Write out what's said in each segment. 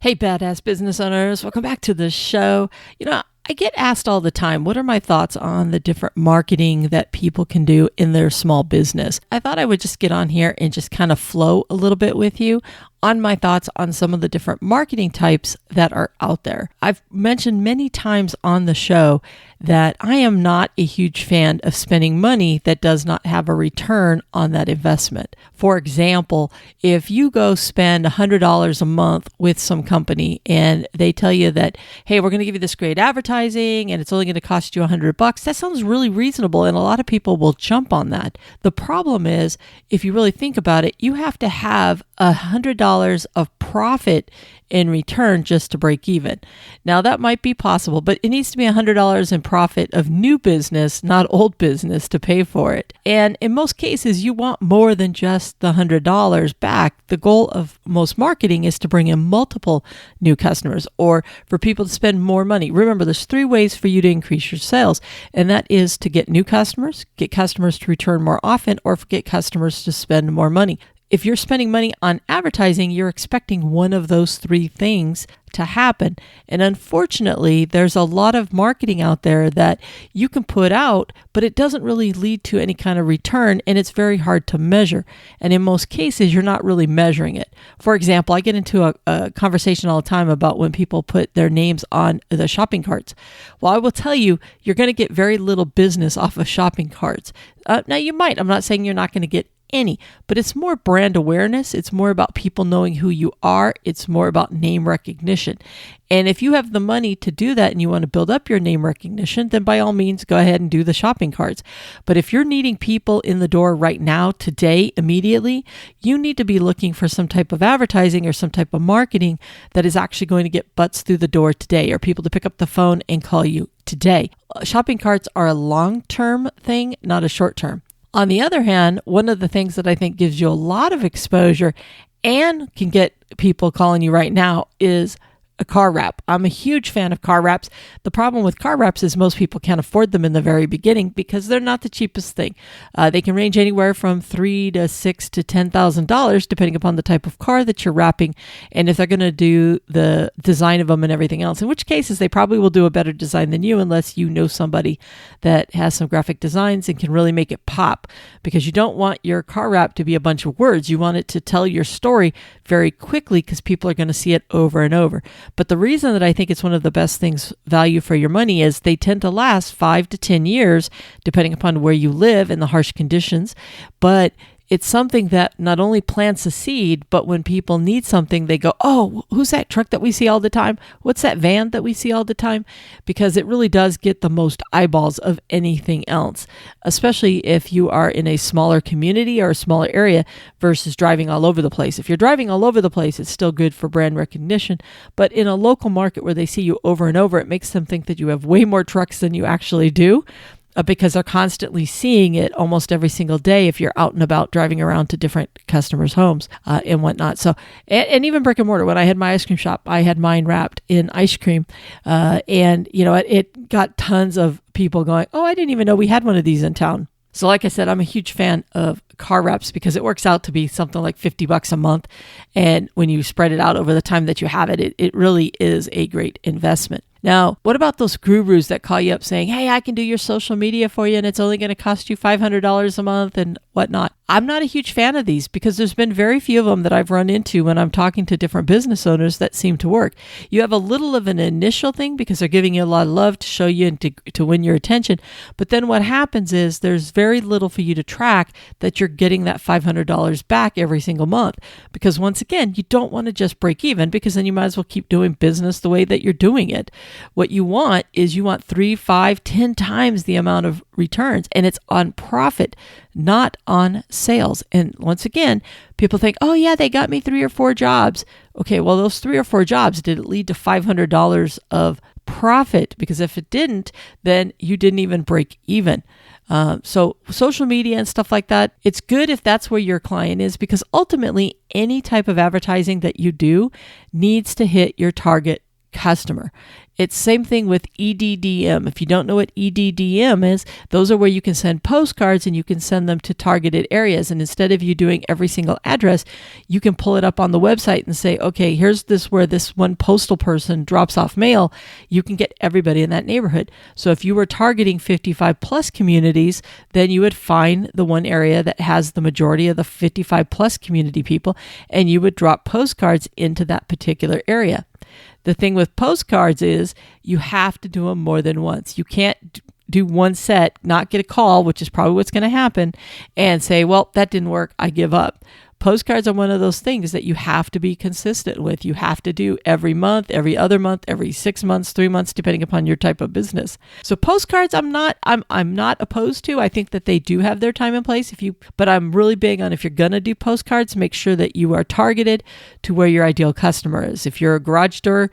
Hey, badass business owners, welcome back to the show. I get asked all the time, what are my thoughts on the different marketing that people can do in their small business? I thought I would just get on here and just kind of flow a little bit with you on my thoughts on some of the different marketing types that are out there. I've mentioned many times on the show that I am not a huge fan of spending money that does not have a return on that investment. For example, if you go spend $100 a month with some company and they tell you that, hey, we're going to give you this great advertising and it's only going to cost you $100, that sounds really reasonable and a lot of people will jump on that. The problem is, if you really think about it, you have to have $100 of profit in return just to break even. Now that might be possible, but it needs to be $100 in profit of new business, not old business, to pay for it. And in most cases, you want more than just the $100 back. The goal of most marketing is to bring in multiple new customers or for people to spend more money. Remember, there's 3 ways for you to increase your sales, and that is to get new customers, get customers to return more often, or get customers to spend more money. If you're spending money on advertising, you're expecting one of those 3 things to happen. And unfortunately, there's a lot of marketing out there that you can put out, but it doesn't really lead to any kind of return, and it's very hard to measure. And in most cases, you're not really measuring it. For example, I get into a conversation all the time about when people put their names on the shopping carts. Well, I will tell you, you're going to get very little business off of shopping carts. Now, you might. I'm not saying you're not going to get any, but it's more brand awareness. It's more about people knowing who you are. It's more about name recognition. And if you have the money to do that and you want to build up your name recognition, then by all means, go ahead and do the shopping carts. But if you're needing people in the door right now, today, immediately, you need to be looking for some type of advertising or some type of marketing that is actually going to get butts through the door today, or people to pick up the phone and call you today. Shopping carts are a long-term thing, not a short-term. On the other hand, one of the things that I think gives you a lot of exposure and can get people calling you right now is a car wrap. I'm a huge fan of car wraps. The problem with car wraps is most people can't afford them in the very beginning because they're not the cheapest thing. They can range anywhere from $3,000 to $6,000 to $10,000 depending upon the type of car that you're wrapping and if they're going to do the design of them and everything else. In which cases, they probably will do a better design than you unless you know somebody that has some graphic designs and can really make it pop, because you don't want your car wrap to be a bunch of words. You want it to tell your story very quickly because people are going to see it over and over. But the reason that I think it's one of the best things value for your money is they tend to last 5 to 10 years, depending upon where you live and the harsh conditions. But it's something that not only plants a seed, but when people need something, they go, oh, who's that truck that we see all the time? What's that van that we see all the time? Because it really does get the most eyeballs of anything else, especially if you are in a smaller community or a smaller area versus driving all over the place. If you're driving all over the place, it's still good for brand recognition. But in a local market where they see you over and over, it makes them think that you have way more trucks than you actually do. Because they're constantly seeing it almost every single day if you're out and about driving around to different customers' homes and whatnot. So, and even brick and mortar, when I had my ice cream shop, I had mine wrapped in ice cream. And, it got tons of people going, oh, I didn't even know we had one of these in town. So like I said, I'm a huge fan of car wraps because it works out to be something like $50 a month. And when you spread it out over the time that you have it, it really is a great investment. Now, what about those gurus that call you up saying, hey, I can do your social media for you and it's only going to cost you $500 a month and whatnot? I'm not a huge fan of these because there's been very few of them that I've run into when I'm talking to different business owners that seem to work. You have a little of an initial thing because they're giving you a lot of love to show you and to win your attention. But then what happens is there's very little for you to track that you're getting that $500 back every single month. Because once again, you don't want to just break even because then you might as well keep doing business the way that you're doing it. What you want is 3, 5, 10 times the amount of returns, and it's on profit, not on sales. And once again, people think, oh yeah, they got me 3 or 4 jobs. Okay, well, those 3 or 4 jobs, did it lead to $500 of profit? Because if it didn't, then you didn't even break even. So social media and stuff like that, it's good if that's where your client is, because ultimately any type of advertising that you do needs to hit your target customer. It's same thing with EDDM. If you don't know what EDDM is, those are where you can send postcards and you can send them to targeted areas. And instead of you doing every single address, you can pull it up on the website and say, okay, here's this where this one postal person drops off mail. You can get everybody in that neighborhood. So if you were targeting 55 plus communities, then you would find the one area that has the majority of the 55 plus community people, and you would drop postcards into that particular area. The thing with postcards is you have to do them more than once. You can't do one set, not get a call, which is probably what's going to happen, and say, well, that didn't work, I give up. Postcards are one of those things that you have to be consistent with. You have to do every month, every other month, every 6 months, 3 months, depending upon your type of business. So postcards, I'm not opposed to. I think that they do have their time and place. But I'm really big on, if you're gonna do postcards, make sure that you are targeted to where your ideal customer is. If you're a garage door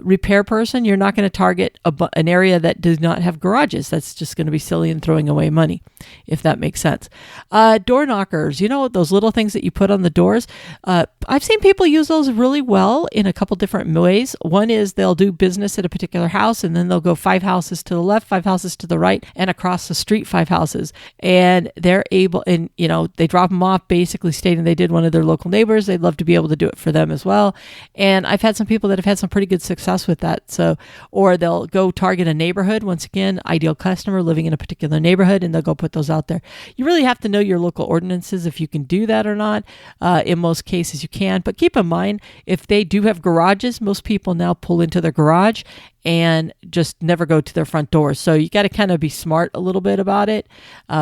repair person, you're not going to target an area that does not have garages. That's just going to be silly and throwing away money, if that makes sense. Door knockers, those little things that you put on the doors. I've seen people use those really well in a couple different ways. One is they'll do business at a particular house, and then they'll go 5 houses to the left, 5 houses to the right, and across the street 5 houses. And they're able, and they drop them off basically stating they did one of their local neighbors. They'd love to be able to do it for them as well. And I've had some people that have had some pretty good success with that. So, or they'll go target a neighborhood. Once again, ideal customer living in a particular neighborhood, and they'll go put those out there. You really have to know your local ordinances if you can do that or not. In most cases, you can, but keep in mind, if they do have garages, most people now pull into their garage and just never go to their front door. So you got to kind of be smart a little bit about it,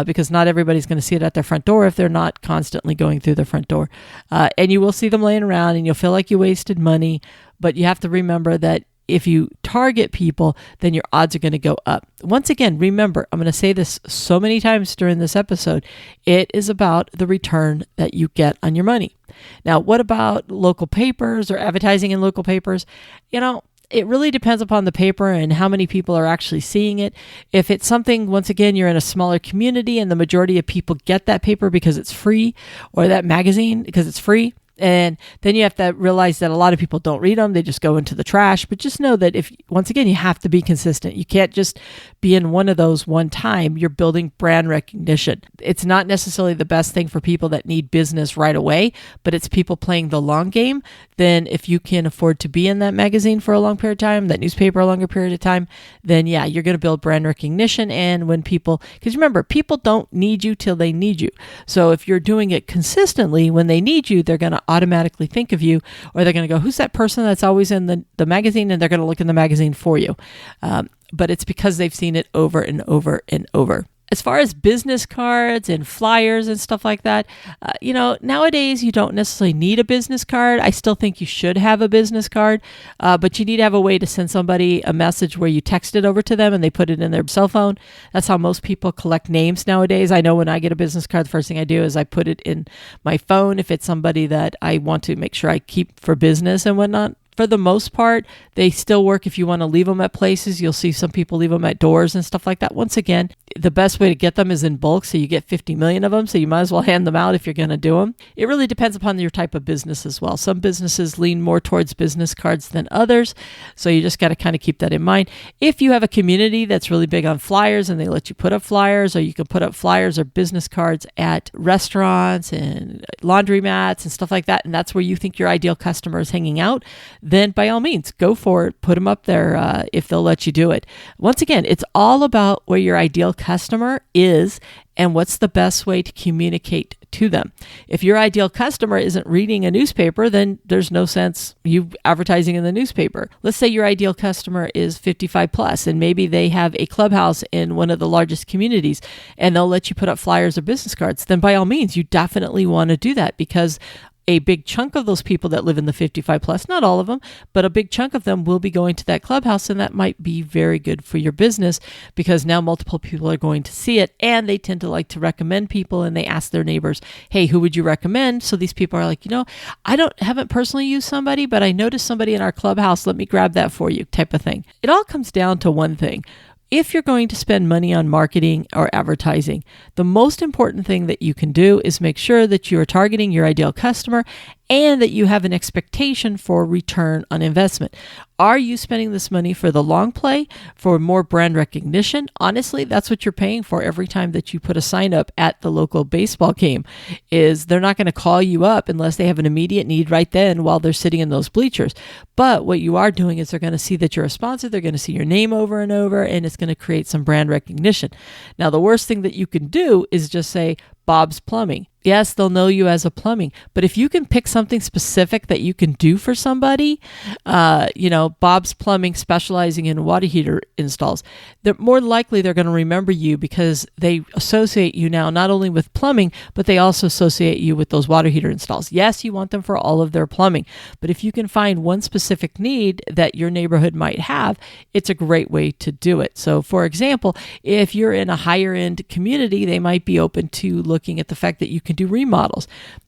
because not everybody's going to see it at their front door if they're not constantly going through their front door. And you will see them laying around and you'll feel like you wasted money, but you have to remember that if you target people, then your odds are going to go up. Once again, remember, I'm going to say this so many times during this episode, it is about the return that you get on your money. Now, what about local papers or advertising in local papers? It really depends upon the paper and how many people are actually seeing it. If it's something, once again, you're in a smaller community and the majority of people get that paper because it's free, or that magazine because it's free, and then you have to realize that a lot of people don't read them. They just go into the trash. But just know that once again, you have to be consistent. You can't just be in one of those one time. You're building brand recognition. It's not necessarily the best thing for people that need business right away, but it's people playing the long game. Then if you can afford to be in that magazine for a long period of time, that newspaper a longer period of time, then yeah, you're going to build brand recognition. And when because remember, people don't need you till they need you. So if you're doing it consistently, when they need you, they're going to automatically think of you, or they're going to go, who's that person that's always in the magazine? And they're going to look in the magazine for you. But it's because they've seen it over and over and over. As far as business cards and flyers and stuff like that, nowadays you don't necessarily need a business card. I still think you should have a business card, but you need to have a way to send somebody a message where you text it over to them and they put it in their cell phone. That's how most people collect names nowadays. I know when I get a business card, the first thing I do is I put it in my phone if it's somebody that I want to make sure I keep for business and whatnot. For the most part, they still work if you want to leave them at places. You'll see some people leave them at doors and stuff like that. Once again, the best way to get them is in bulk, so you get 50 million of them, so you might as well hand them out if you're going to do them. It really depends upon your type of business as well. Some businesses lean more towards business cards than others, so you just got to kind of keep that in mind. If you have a community that's really big on flyers and they let you put up flyers, or you can put up flyers or business cards at restaurants and laundromats and stuff like that, and that's where you think your ideal customer is hanging out, then by all means, go for it. Put them up there if they'll let you do it. Once again, it's all about where your ideal customer is and what's the best way to communicate to them. If your ideal customer isn't reading a newspaper, then there's no sense you advertising in the newspaper. Let's say your ideal customer is 55 plus, and maybe they have a clubhouse in one of the largest communities, and they'll let you put up flyers or business cards. Then by all means, you definitely want to do that, because a big chunk of those people that live in the 55 plus, not all of them, but a big chunk of them will be going to that clubhouse, and that might be very good for your business, because now multiple people are going to see it, and they tend to like to recommend people, and they ask their neighbors, hey, who would you recommend? So these people are like, I haven't personally used somebody, but I noticed somebody in our clubhouse, let me grab that for you, type of thing. It all comes down to one thing. If you're going to spend money on marketing or advertising, the most important thing that you can do is make sure that you are targeting your ideal customer and that you have an expectation for return on investment. Are you spending this money for the long play, for more brand recognition? Honestly, that's what you're paying for every time that you put a sign up at the local baseball game. Is they're not going to call you up unless they have an immediate need right then while they're sitting in those bleachers. But what you are doing is they're going to see that you're a sponsor, they're going to see your name over and over, and it's going to create some brand recognition. Now, the worst thing that you can do is just say, Bob's Plumbing. Yes, they'll know you as a plumbing, but if you can pick something specific that you can do for somebody, Bob's Plumbing specializing in water heater installs, they're more likely they're going to remember you because they associate you now not only with plumbing, but they also associate you with those water heater installs. Yes, you want them for all of their plumbing, but if you can find one specific need that your neighborhood might have, it's a great way to do it. So for example, if you're in a higher end community, they might be open to looking at the fact that you can do remodels.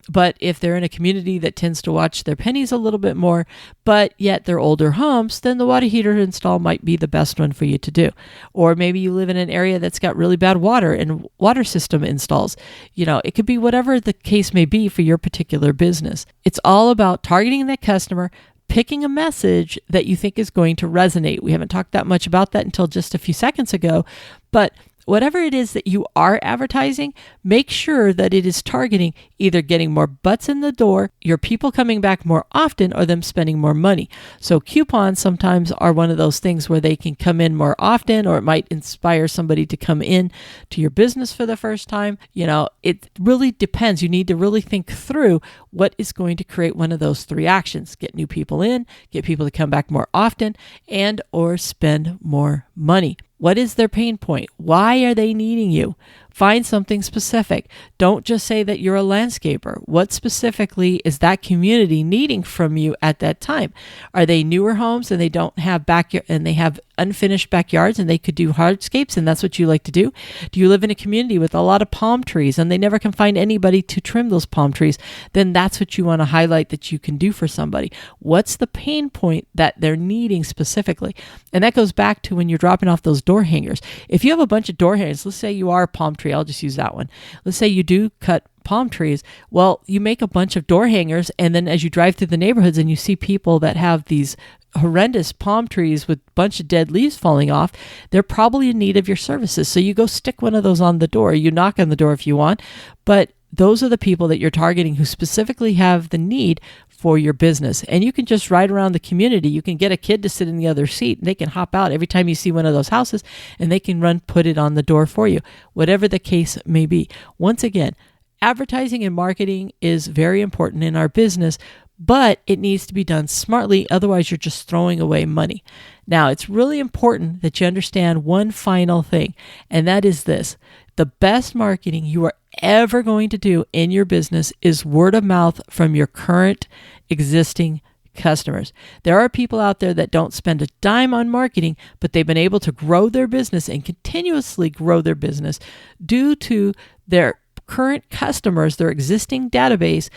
But if they're in a community that tends to watch their pennies a little bit more, but yet they're older homes, then the water heater install might be the best one for you to do. Or maybe you live in an area that's got really bad water and water system installs. It could be whatever the case may be for your particular business. It's all about targeting that customer, picking a message that you think is going to resonate. We haven't talked that much about that until just a few seconds ago, but whatever it is that you are advertising, make sure that it is targeting either getting more butts in the door, your people coming back more often, or them spending more money. So coupons sometimes are one of those things where they can come in more often, or it might inspire somebody to come in to your business for the first time. It really depends. You need to really think through what is going to create one of those three actions: get new people in, get people to come back more often, and or spend more money. What is their pain point? Why are they needing you? Find something specific. Don't just say that you're a landscaper. What specifically is that community needing from you at that time? Are they newer homes and they don't have backyard and they have unfinished backyards and they could do hardscapes and that's what you like to do? Do you live in a community with a lot of palm trees and they never can find anybody to trim those palm trees? Then that's what you want to highlight that you can do for somebody. What's the pain point that they're needing specifically? And that goes back to when you're dropping off those door hangers. If you have a bunch of door hangers, let's say you are a palm tree, I'll just use that one. Let's say you do cut palm trees. Well, you make a bunch of door hangers, and then as you drive through the neighborhoods and you see people that have these horrendous palm trees with a bunch of dead leaves falling off, they're probably in need of your services. So you go stick one of those on the door. You knock on the door if you want, but those are the people that you're targeting who specifically have the need for your business. And you can just ride around the community. You can get a kid to sit in the other seat and they can hop out every time you see one of those houses and they can put it on the door for you, whatever the case may be. Once again, advertising and marketing is very important in our business, but it needs to be done smartly. Otherwise, you're just throwing away money. Now, it's really important that you understand one final thing, and that is this. The best marketing you are ever going to do in your business is word of mouth from your current existing customers. There are people out there that don't spend a dime on marketing, but they've been able to grow their business and continuously grow their business due to their current customers, their existing database,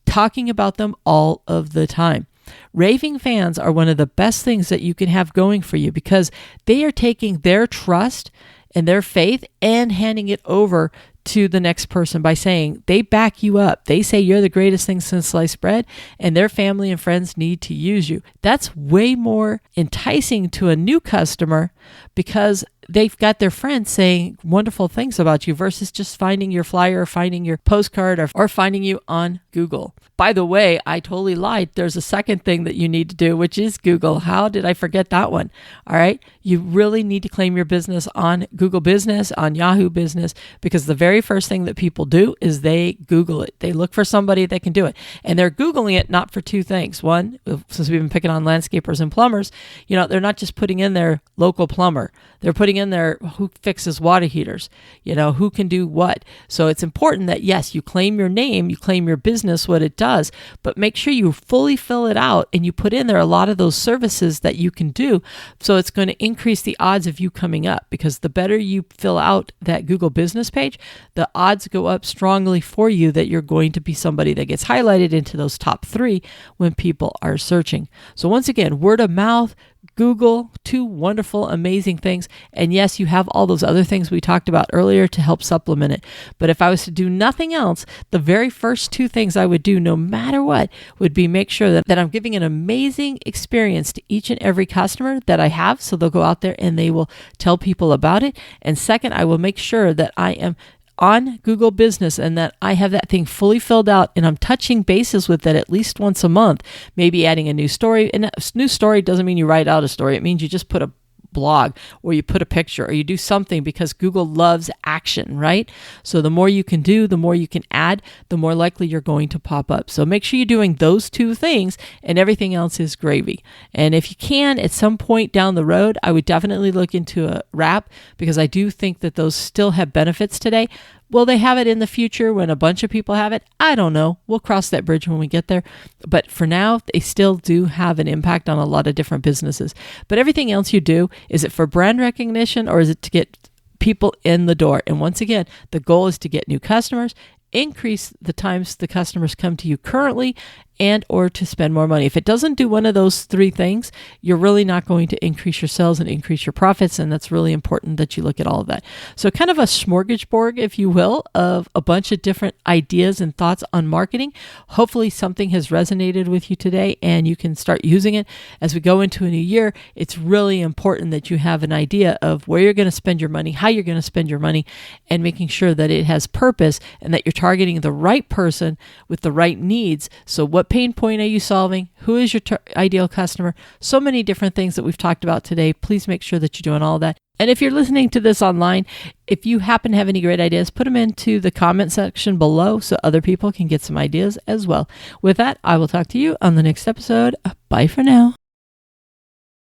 talking about them all of the time. Raving fans are one of the best things that you can have going for you because they are taking their trust and their faith and handing it over to the next person by saying they back you up. They say you're the greatest thing since sliced bread and their family and friends need to use you. That's way more enticing to a new customer because they've got their friends saying wonderful things about you versus just finding your flyer or finding your postcard or finding you on Google. By the way, I totally lied. There's a second thing that you need to do, which is Google. How did I forget that one? All right. You really need to claim your business on Google Business, on Yahoo Business, because the very first thing that people do is they Google it. They look for somebody that can do it. And they're Googling it not for two things. One, since we've been picking on landscapers and plumbers, they're not just putting in their local plumber. They're putting in there who fixes water heaters, who can do what. So it's important that, yes, you claim your name, you claim your business, what it does, but make sure you fully fill it out and you put in there a lot of those services that you can do. So it's going to increase the odds of you coming up because the better you fill out that Google business page, the odds go up strongly for you that you're going to be somebody that gets highlighted into those top 3 when people are searching. So once again, word of mouth, Google, two wonderful, amazing things. And yes, you have all those other things we talked about earlier to help supplement it. But if I was to do nothing else, the very first two things I would do, no matter what, would be make sure that I'm giving an amazing experience to each and every customer that I have. So they'll go out there and they will tell people about it. And second, I will make sure that I am on Google Business and that I have that thing fully filled out and I'm touching bases with it at least once a month, maybe adding a new story. And a new story doesn't mean you write out a story. It means you just put a blog or you put a picture or you do something, because Google loves action, right? So the more you can do, the more you can add, the more likely you're going to pop up. So make sure you're doing those two things and everything else is gravy. And if you can, at some point down the road, I would definitely look into a wrap, because I do think that those still have benefits today. Will they have it in the future when a bunch of people have it? I don't know. We'll cross that bridge when we get there. But for now, they still do have an impact on a lot of different businesses. But everything else you do, is it for brand recognition or is it to get people in the door? And once again, the goal is to get new customers, increase the times the customers come to you currently, and or to spend more money. If it doesn't do one of those three things, you're really not going to increase your sales and increase your profits. And that's really important that you look at all of that. So kind of a smorgasbord, if you will, of a bunch of different ideas and thoughts on marketing. Hopefully something has resonated with you today and you can start using it. As we go into a new year, it's really important that you have an idea of where you're going to spend your money, how you're going to spend your money, and making sure that it has purpose and that you're targeting the right person with the right needs. So what pain point are you solving? Who is your ideal customer? So many different things that we've talked about today. Please make sure that you're doing all that. And if you're listening to this online, if you happen to have any great ideas, put them into the comment section below so other people can get some ideas as well. With that, I will talk to you on the next episode. Bye for now.